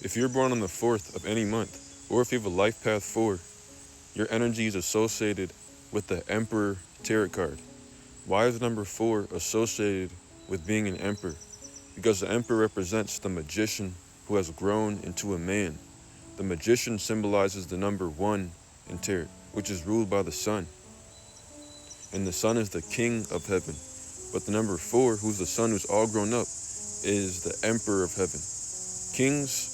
If you're born on the 4th of any month, or if you have a Lifepath 4, your energy is associated with the Emperor Tarot card. Why is number 4 associated with being an Emperor? Because the Emperor represents the magician who has grown into a man. The magician symbolizes the number 1 in tarot, which is ruled by the sun. And the sun is the king of heaven. But the number 4, who's the sun who's all grown up, is the emperor of heaven. Kings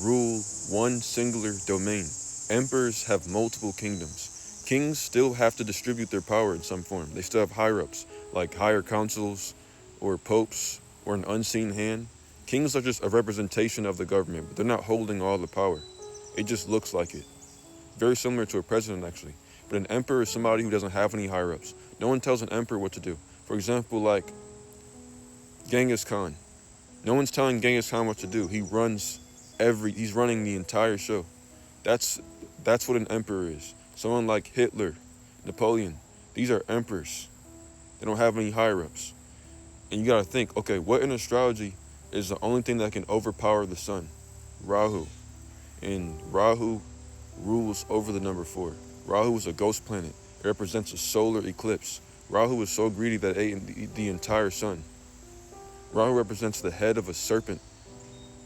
rule one singular domain. Emperors have multiple kingdoms. Kings still have to distribute their power in some form. They still have higher-ups, like higher councils or popes or an unseen hand. Kings are just a representation of the government, but they're not holding all the power. It just looks like it. Very similar to a president, actually. But an emperor is somebody who doesn't have any higher-ups. No one tells an emperor what to do. For example, like Genghis Khan. No one's telling Genghis Khan what to do. He's running the entire show. That's what an emperor is. Someone like Hitler, Napoleon. These are emperors. They don't have any higher-ups. And you gotta think, okay, what in astrology is the only thing that can overpower the sun? Rahu. And Rahu rules over the number 4. Rahu is a ghost planet. It represents a solar eclipse. Rahu is so greedy that it ate the entire sun. Rahu represents the head of a serpent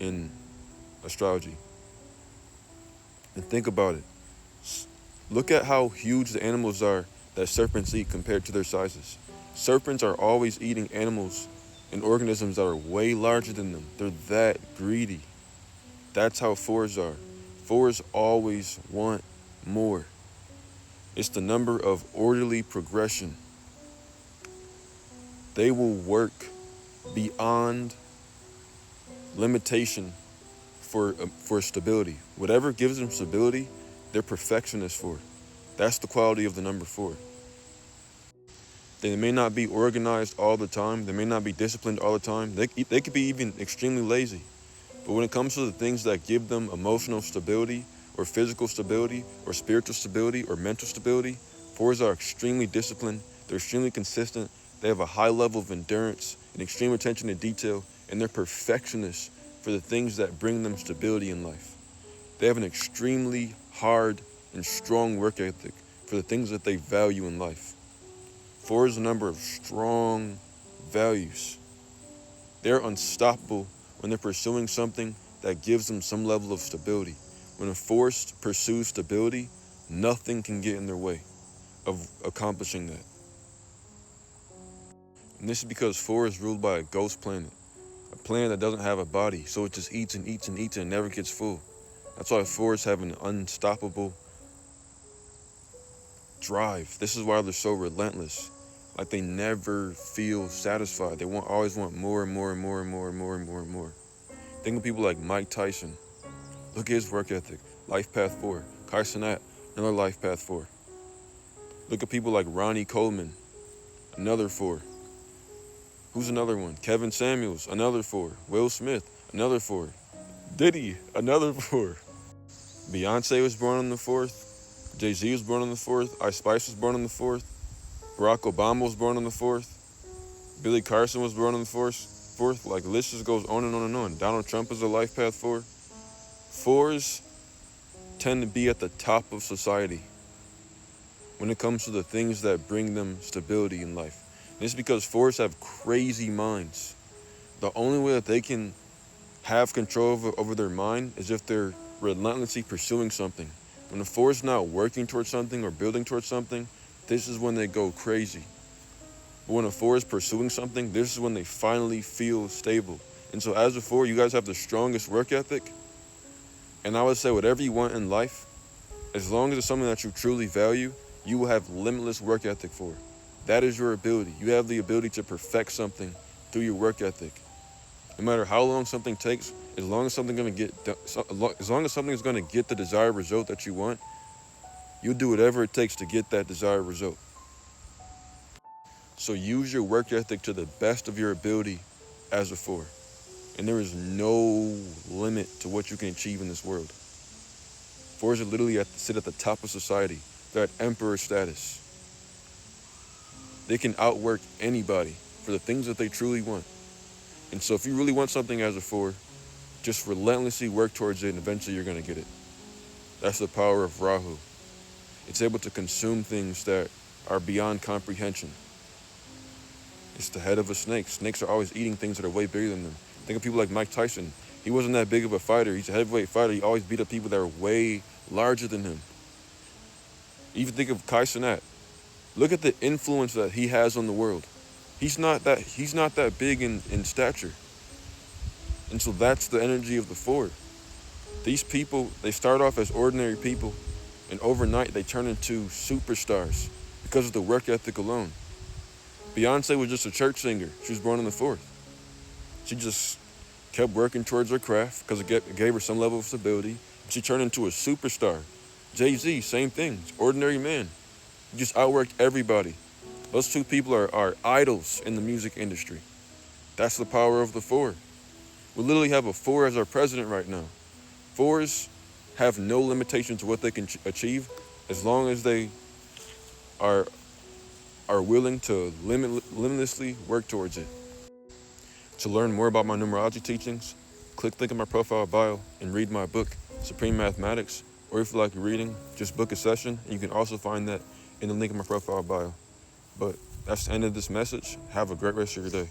in astrology. And think about it. Look at how huge the animals are that serpents eat compared to their sizes. Serpents are always eating animals and organisms that are way larger than them. They're that greedy. That's how 4s are. 4s always want more. It's the number of orderly progression. They will work beyond limitation for stability. Whatever gives them stability, they're perfectionists for. That's the quality of the number 4. They may not be organized all the time. They may not be disciplined all the time. They could be even extremely lazy. But when it comes to the things that give them emotional stability or physical stability or spiritual stability or mental stability, 4s are extremely disciplined. They're extremely consistent. They have a high level of endurance and extreme attention to detail, and they're perfectionists for the things that bring them stability in life. They have an extremely hard and strong work ethic for the things that they value in life. 4 is a number of strong values. They're unstoppable when they're pursuing something that gives them some level of stability. When a 4 pursues stability, nothing can get in their way of accomplishing that. And this is because 4 is ruled by a ghost planet, a planet that doesn't have a body, so it just eats and eats and eats and never gets full. That's why 4s have an unstoppable drive. This is why they're so relentless. Like they never feel satisfied. They always want more and more and more and more and more and more and more. Think of people like Mike Tyson. Look at his work ethic. Lifepath 4. Kai Cenat, another Lifepath 4. Look at people like Ronnie Coleman, another 4. Who's another one? Kevin Samuels, another 4. Will Smith, another 4. Diddy, another 4. Beyonce was born on the 4th. Jay-Z was born on the 4th. Ice Spice was born on the 4th. Barack Obama was born on the 4th. Billy Carson was born on the 4th. Like, the list just goes on and on and on. Donald Trump is a Lifepath 4. 4s tend to be at the top of society when it comes to the things that bring them stability in life. And it's because 4s have crazy minds. The only way that they can have control over their mind is if they're relentlessly pursuing something. When a 4 is not working towards something or building towards something, this is when they go crazy. But when a 4 is pursuing something, this is when they finally feel stable. And so as a 4, you guys have the strongest work ethic. And I would say whatever you want in life, as long as it's something that you truly value, you will have limitless work ethic for. That is your ability. You have the ability to perfect something through your work ethic. No matter how long something takes, as long as something's going to get the desired result that you want, you'll do whatever it takes to get that desired result. So use your work ethic to the best of your ability as a 4. And there is no limit to what you can achieve in this world. 4s are literally sit at the top of society. They're at emperor status. They can outwork anybody for the things that they truly want. And so if you really want something as a 4, Just relentlessly work towards it, and eventually you're going to get it. That's the power of Rahu. It's able to consume things that are beyond comprehension. It's the head of a snake. Snakes are always eating things that are way bigger than them. Think of people like Mike Tyson. He wasn't that big of a fighter. He's a heavyweight fighter. He always beat up people that are way larger than him. Even think of Kai Cenat. Look at the influence that he has on the world. He's not that big in stature. And so that's the energy of the four. These people, they start off as ordinary people, and overnight they turn into superstars because of the work ethic alone. Beyonce was just a church singer. She was born in the fourth. She just kept working towards her craft because it gave her some level of stability. She turned into a superstar. Jay-Z, same thing. Ordinary man. He just outworked everybody. Those two people are idols in the music industry. That's the power of the four. We literally have a four as our president right now. Fours have no limitations to what they can achieve as long as they are willing to limitlessly work towards it. To learn more about my numerology teachings, click the link in my profile bio and read my book, Supreme Mathematics. Or if you like reading, just book a session. And you can also find that in the link in my profile bio. But that's the end of this message. Have a great rest of your day.